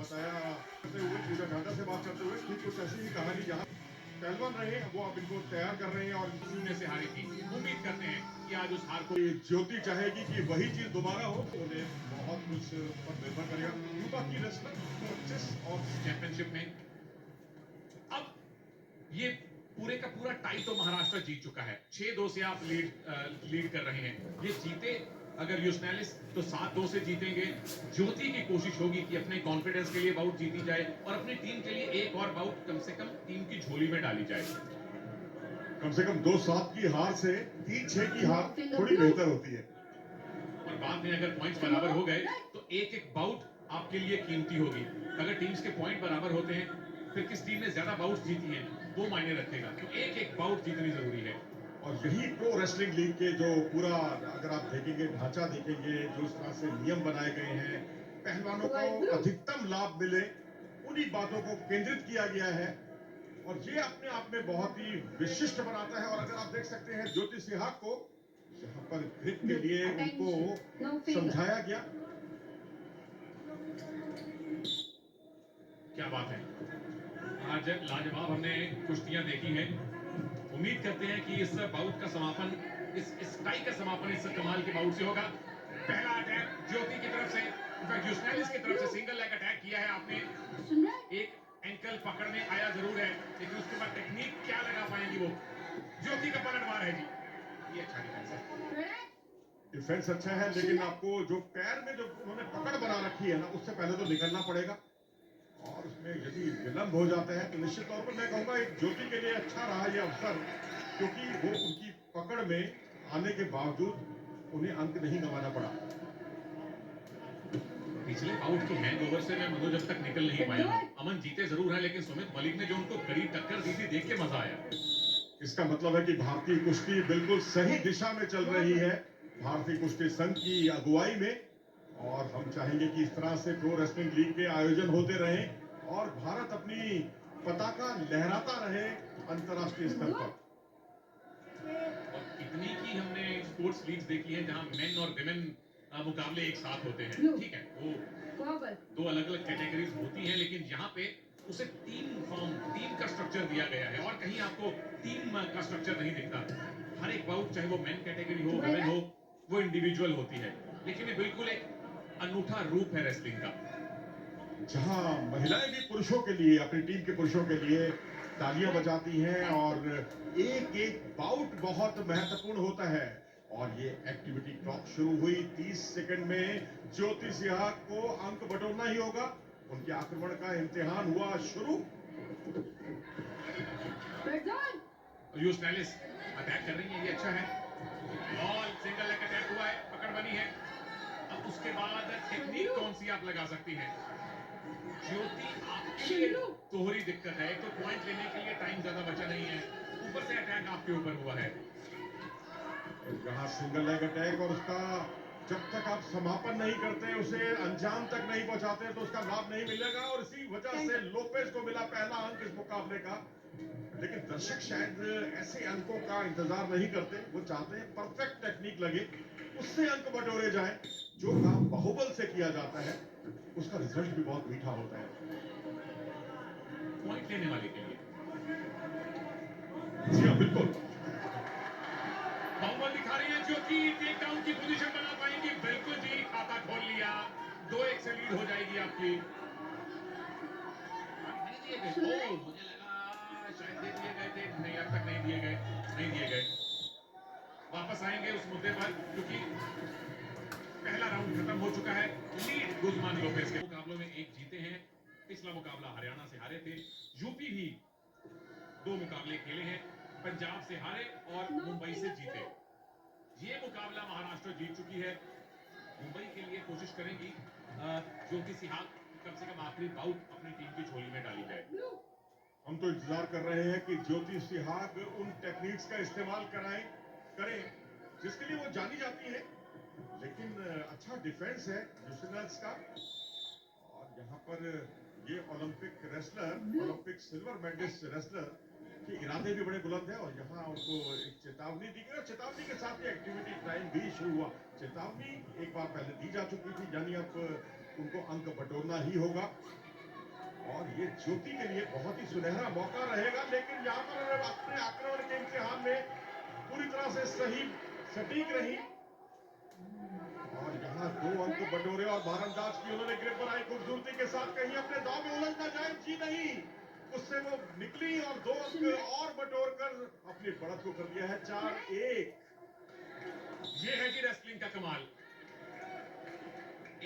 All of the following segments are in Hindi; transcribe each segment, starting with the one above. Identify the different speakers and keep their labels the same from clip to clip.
Speaker 1: बताया करते हुए पूजा झांझा से बात करते हुए कि कुछ ऐसी ही कहानी जहाँ पहलवान रहे वो आप इनको तैयार कर रहे हैं और
Speaker 2: शून्य से हारी थी। उम्मीद करते हैं कि आज उस हार को
Speaker 1: ज्योति चाहेगी कि वही चीज दोबारा हो तो उन्हें बहुत कुछ पर निर्भर करेगा। युवा की रेसलर 25 और
Speaker 2: चैंपियनशिप में अब ये पूरे का पूरा टाई तो महाराष्ट्र जीत चुका है। 6-2 से आप लीड कर रहे हैं। ये जीते अगर यूस्नेलिस तो 7-2 से जीतेंगे। ज्योति की कोशिश होगी कि अपने कॉन्फिडेंस के लिए बाउट जीती जाए और अपनी टीम के लिए एक और बाउट कम से कम टीम की झोली में डाली जाए।
Speaker 1: कम से कम 2-7 की हार से 3-6 की हार थोड़ी बेहतर होती है
Speaker 2: और बाद में अगर पॉइंट्स बराबर हो गए तो एक एक बाउट आपके लिए कीमती होगी। अगर टीम्स के पॉइंट बराबर होते हैं फिर किस टीम ने ज्यादा बाउट्स जीती हैं वो मायने रखेगा। तो एक एक बाउट जीतनी जरूरी है
Speaker 1: और यही प्रो रेसलिंग लीग के जो पूरा अगर आप देखेंगे ढांचा देखेंगे जो इस तरह से नियम बनाए गए हैं पहलवानों को अधिकतम लाभ मिले उन्हीं बातों को केंद्रित किया गया है और ये अपने आप में बहुत ही विशिष्ट बनाता है। और अगर आप देख सकते हैं ज्योति सिहाग को यहाँ पर ग्रिप के लिए उनको समझाया गया।
Speaker 2: क्या बात है, आज लाजवाब हमने कुश्तियां देखी हैं। उम्मीद करते हैं कि इस बाउट का समापन इस टाई का समापन इस कमाल के बाउट से होगा। पहला अटैक ज्योति की तरफ से, इनफैक्ट यूस्नेलिस की तरफ से सिंगल लेग अटैक किया है आपने। एक एंकल पकड़ने आया जरूर है लेकिन उसके बाद टेक्निक क्या लगा पाएंगी वो। ज्योति का पलटवार है जी, ये अच्छा डिफेंस है।
Speaker 1: डिफेंस अच्छा है लेकिन आपको जो पैर में जो उन्होंने पकड़ बना रखी है ना उससे पहले तो निकलना पड़ेगा और उसमें यदि विलंब हो जाता है तो निश्चित तौर पर मैं कहूंगा एक ज्योति के लिए अच्छा रहा यह अवसर क्योंकि वो उनकी पकड़ में आने के बावजूद उन्हें अंक नहीं गंवाना पड़ा।
Speaker 2: पिछले बाउट की हैंगओवर से मैं मनोज अब तक निकल नहीं पाया हूं। अमन जीते जरूर है लेकिन सुमित मलिक ने जो उनको करीब टक्कर दी थी देख के मजा आया।
Speaker 1: इसका मतलब है कि भारतीय कुश्ती बिल्कुल सही दिशा में चल रही है भारतीय कुश्ती संघ की अगुवाई में और हम चाहेंगे कि इस तरह से प्रो रेसलिंग लीग के आयोजन होते रहें और भारत अपनी पताका लहराता रहे अंतर्राष्ट्रीय स्तर पर।
Speaker 2: और कितनी की हमने स्पोर्ट्स लीग्स देखी है जहां मेन और विमेन मुकाबले एक साथ होते हैं। ठीक है, वो दो अलग अलग कैटेगरीज होती हैं लेकिन यहाँ पे उसे टीम का स्ट्रक्चर दिया गया है और कहीं आपको टीम का स्ट्रक्चर नहीं दिखता। हर एक बाउट चाहे वो मेन कैटेगरी हो विमेन हो वो इंडिविजुअल होती है लेकिन ये बिल्कुल एक अनूठा रूप है रेसलिंग का
Speaker 1: जहां महिलाएं भी पुरुषों के लिए अपनी टीम के पुरुषों के लिए तालियां बजाती हैं और एक एक बाउट बहुत महत्वपूर्ण होता है। और ये एक्टिविटी क्लॉक शुरू हुई 30 सेकंड में ज्योति सिहाग को अंक बटोरना ही होगा। उनके आक्रमण का इम्तिहान हुआ शुरू।
Speaker 2: यूस्नेलिस अटैक कर रही है, ये अच्छा है। बॉल सिंगल लेग अटैक हुआ है, पकड़ बनी है। अब उसके बाद टेक्निक कौन सी आप लगा सकती हैं? ज्योति आपके लिए दोहरी दिक्कत है, एक तो पॉइंट लेने के लिए टाइम ज्यादा बचा नहीं है, ऊपर से अटैक आपके ऊपर हुआ है।
Speaker 1: यहाँ सिंगल लेग अटैक और उसका जब तक आप समापन नहीं करते उसे अंजाम तक नहीं पहुंचाते तो उसका लाभ नहीं मिलेगा और इसी वजह से लोपेज को मिला पहला अंक इस मुकाबले का। लेकिन दर्शक शायद ऐसे अंकों का इंतजार नहीं करते, वो चाहते हैं परफेक्ट टेक्निक लगे उससे अंक बटोरे जाए। जो काम बाहुबल से किया जाता है उसका रिजल्ट भी बहुत मीठा होता है
Speaker 2: पॉइंट लेने वाले के लिए।
Speaker 1: जी हाँ बिल्कुल,
Speaker 2: बाहुबल दिखा रही है ज्योति, टेक डाउन की पोजीशन बना पाएंगी। बिल्कुल जी, खाता खोल लिया, 2-1 से लीड हो जाएगी आपकी। मुझे लगा शायद दे दिए गए थे, नहीं अब तक नहीं दिए गए, नहीं दिए गए। वापस आएंगे उस मुद्दे पर क्योंकि पहला राउंड खत्म हो चुका है। लीड गुजमान लोपेज के मुकाबलों में एक जीते हैं, पिछला मुकाबला हरियाणा से हारे थे। यूपी भी 2 मुकाबले खेले हैं, पंजाब से हारे और मुंबई से जीते। ये मुकाबला महाराष्ट्र जीत चुकी है। मुंबई के लिए कोशिश करेंगी ज्योति सिहाग कम से कम आखिरी बाउट अपनी टीम की झोली में डाली जाए।
Speaker 1: हम तो इंतजार कर रहे हैं कि ज्योति सिहाग उन टेक्निक्स का इस्तेमाल करें जिसके लिए वो जानी जाती है। लेकिन अच्छा डिफेंस है यूसनल्स का और यहाँ पर ये Olympic wrestler, Olympic silver medallist wrestler के इरादे भी बड़े बुलंद हैं और यहाँ उनको एक चेतावनी दी गई। चेतावनी के साथ ही एक्टिविटी टाइम भी शुरू हुआ। चेतावनी एक बार पहले दी जा चुकी थी यानी अब उनको अंक बटोरना ही होगा। और ये ज्योति के लिए बहुत ही सुनहरा मौका रहेगा, लेकिन यहाँ पर अपने आक्रमण के इम्तिहान में पूरी तरह से सही सटीक रही और यहाँ 2 अंक बटोरे और भारंदाज की उन्होंने ग्रिप बनाई खूबसूरती के साथ, कहीं अपने दांव में उलझ ना जाए। जी नहीं, उससे वो निकली और 2 अंक और बटोर कर अपनी बढ़त को कर दिया है 4-1।
Speaker 2: ये है कि रेसलिंग का कमाल।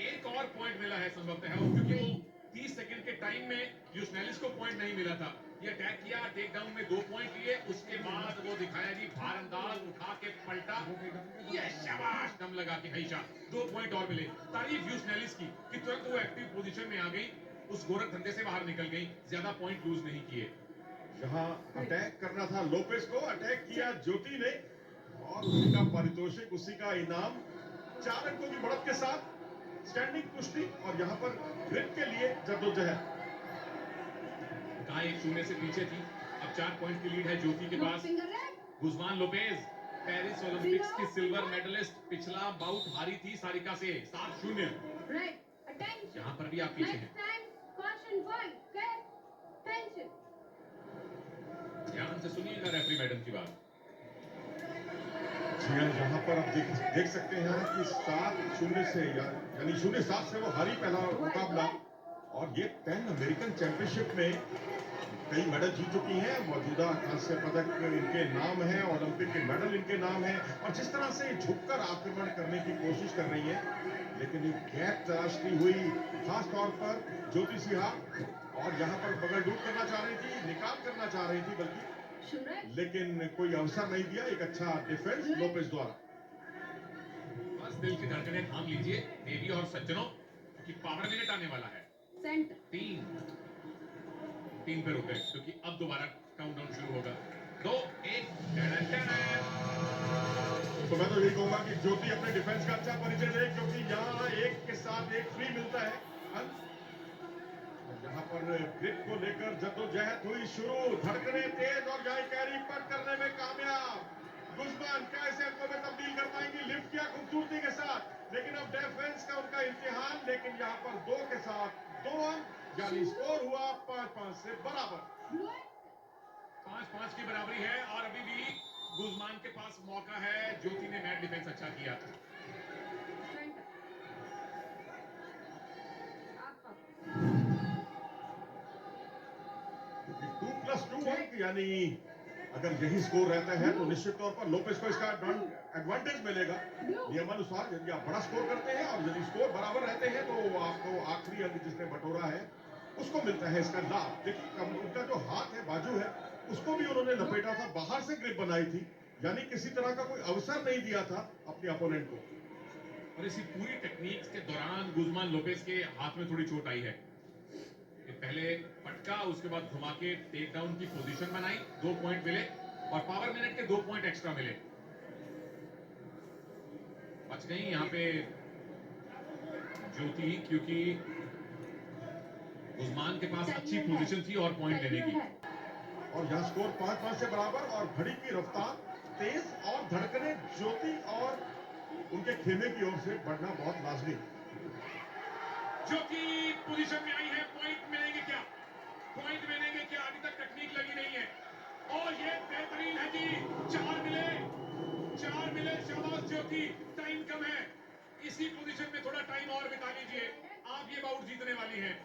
Speaker 2: एक और पॉइंट मिला है संभवतः, क्योंकि वो 30 सेकंड के टाइम में यूस्नेलिस को पॉइंट नहीं मिला था। ये अटैक किया, टेक डाउन में 2 पॉइंट लिए, उसके बाद वो दिखाया जी भारंदाज उठा के पलटा, ये शाबाश, दम लगा के हईशा 2 पॉइंट और मिले। तारीफ यूस्नेलिस की कि तुरंत वो एक्टिव पोजीशन में आ गई, उस गोरख धंधे से बाहर निकल गई, ज्यादा पॉइंट लूज नहीं किए।
Speaker 1: जहां अटैक करना था लोपेस को, अटैक किया ज्योति ने और उसी का पारितोषिक, उसी का इनाम 4 अंकों की बढ़त के साथ स्टैंडिंग कुश्ती और यहाँ पर ग्रिप के लिए जद्दोजहद।
Speaker 2: कहा 1-0 से पीछे थी, अब 4 पॉइंट की लीड है ज्योति के पास। गुज़मान लोपेज, पेरिस ओलंपिक्स की सिल्वर मेडलिस्ट, पिछला बाउट हारी थी सारिका से 7-0। यहाँ पर भी आप पीछे हैं। ध्यान से सुनिएगा रेफरी मैडम की बात।
Speaker 1: जी हाँ, यहाँ पर आप देख सकते हैं कि 7-0 से यानी 0-7 से वो हारी पहला मुकाबला और ये पैन अमेरिकन चैंपियनशिप में कई मेडल जीत चुकी हैं। मौजूदा कांस्य पदक इनके नाम है, ओलंपिक के मेडल इनके नाम है और जिस तरह से झुककर आक्रमण करने की कोशिश कर रही है, लेकिन एक गैप तराशती हुई खास तौर पर ज्योति सिन्हा और यहाँ पर बगल डूब करना चाह रही थी, निकाल करना चाह रही थी बल्कि, लेकिन कोई अवसर नहीं दिया। एक अच्छा डिफेंस लोपेस द्वारा।
Speaker 2: बस दिल की धड़कनें थाम लीजिए देवी और सज्जनों, कि पावर मिनट आने वाला है। 3 पे रुक गए क्योंकि अब दोबारा काउंटडाउन शुरू होगा। 2-1।
Speaker 1: तो मैं तो यही कहूंगा कि ज्योति अपने डिफेंस का अच्छा परिचय दे, क्योंकि यहाँ एक के साथ एक फ्री मिलता है। यहाँ पर ग्रिप को लेकर जद्दोजहद हुई शुरू, धड़कने तेज और जाए कैरी पट करने में कामयाब। गुज़मान कैसे अंकों में तब्दील कर पाएंगी, लिफ्ट किया खूबसूरती के साथ, लेकिन अब डिफेंस का उनका इम्तिहान, लेकिन यहाँ पर 2 के साथ 2 अंक, यानी स्कोर हुआ 5-5 से बराबर।
Speaker 2: 5-5 की बराबरी है और अभी भी गुज़मान के पास मौका है। ज्योति ने नेट डिफेंस अच्छा किया।
Speaker 1: क्योंकि 2+2 अंक, यानी अगर यही स्कोर रहता है तो निश्चित तौर पर लोपेस को इसका एडवांटेज मिलेगा। नियमानुसार यदि आप बड़ा स्कोर करते हैं और यदि स्कोर बराबर रहते हैं तो आपको आखिरी अंक जिसने बटोरा है उसको मिलता है इसका लाभ। देखिए उनका जो हाथ है, बाजू है, उसको भी उन्होंने लपेटा था, बाहर से ग्रिप बनाई थी, यानी किसी तरह का कोई अवसर नहीं दिया था अपने अपोनेंट को।
Speaker 2: और इसी पूरी टेक्निक्स के दौरान गुज़मान लोपेस के हाथ में थोड़ी चोट आई है। पहले पटका, उसके बाद घुमा के टेक डाउन की पोजीशन बनाई, 2 पॉइंट मिले और पावर मिनट के 2 पॉइंट एक्स्ट्रा मिले। बच गई यहाँ पे ज्योति, क्योंकि गुज़मान के पास अच्छी पोजीशन थी और पॉइंट लेने की।
Speaker 1: और यहाँ स्कोर 5-5 से बराबर और घड़ी की रफ्तार तेज और धड़कने ज्योति और उनके खेमे की ओर से बढ़ना बहुत लाजमी।
Speaker 2: ज्योति पोजीशन में आई है, पॉइंट मिलेंगे क्या? पॉइंट मिलेंगे क्या? अभी तक टेक्निक लगी नहीं है और ये बेहतरीन है जी। 4 मिले, शाबाश ज्योति। टाइम कम है, इसी पोजीशन में थोड़ा टाइम और बिता लीजिए। आप ये बाउट जीतने वाली हैं,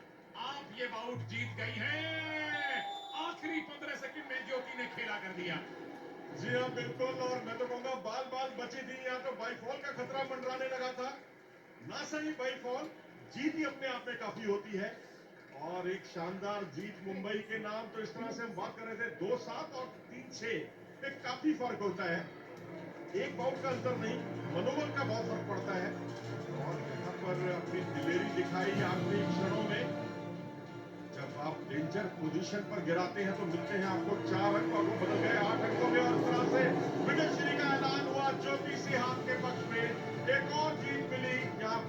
Speaker 2: आप ये बाउट जीत गई हैं। आखिरी 15 सेकंड में ज्योति ने खेला कर दिया।
Speaker 1: जी हाँ, बिल्कुल। और मैं तो कहूंगा बाल बची थी, यहाँ तो बाईफॉल का खतरा मंडराने लगा था। ना सही बाईफॉल, जीत ही अपने आप में काफी होती है और एक शानदार जीत मुंबई के नाम। तो इस तरह से हम बात कर रहे थे 2-7 और 3-6 में काफी फर्क होता है, एक बाउट का अंतर नहीं, मनोबल का बहुत फर्क पड़ता है। और यहाँ पर अपनी दिलेरी दिखाई आखिरी क्षणों में, जब आप डेंजर पोजीशन पर गिराते हैं तो मिलते हैं आपको 4 अंक और वो बदल गए 8 अंकों में। और इस तरह से विजयश्री का ऐलान हुआ ज्योति सिन्हा के पक्ष में। एक और जीत मिली यहाँ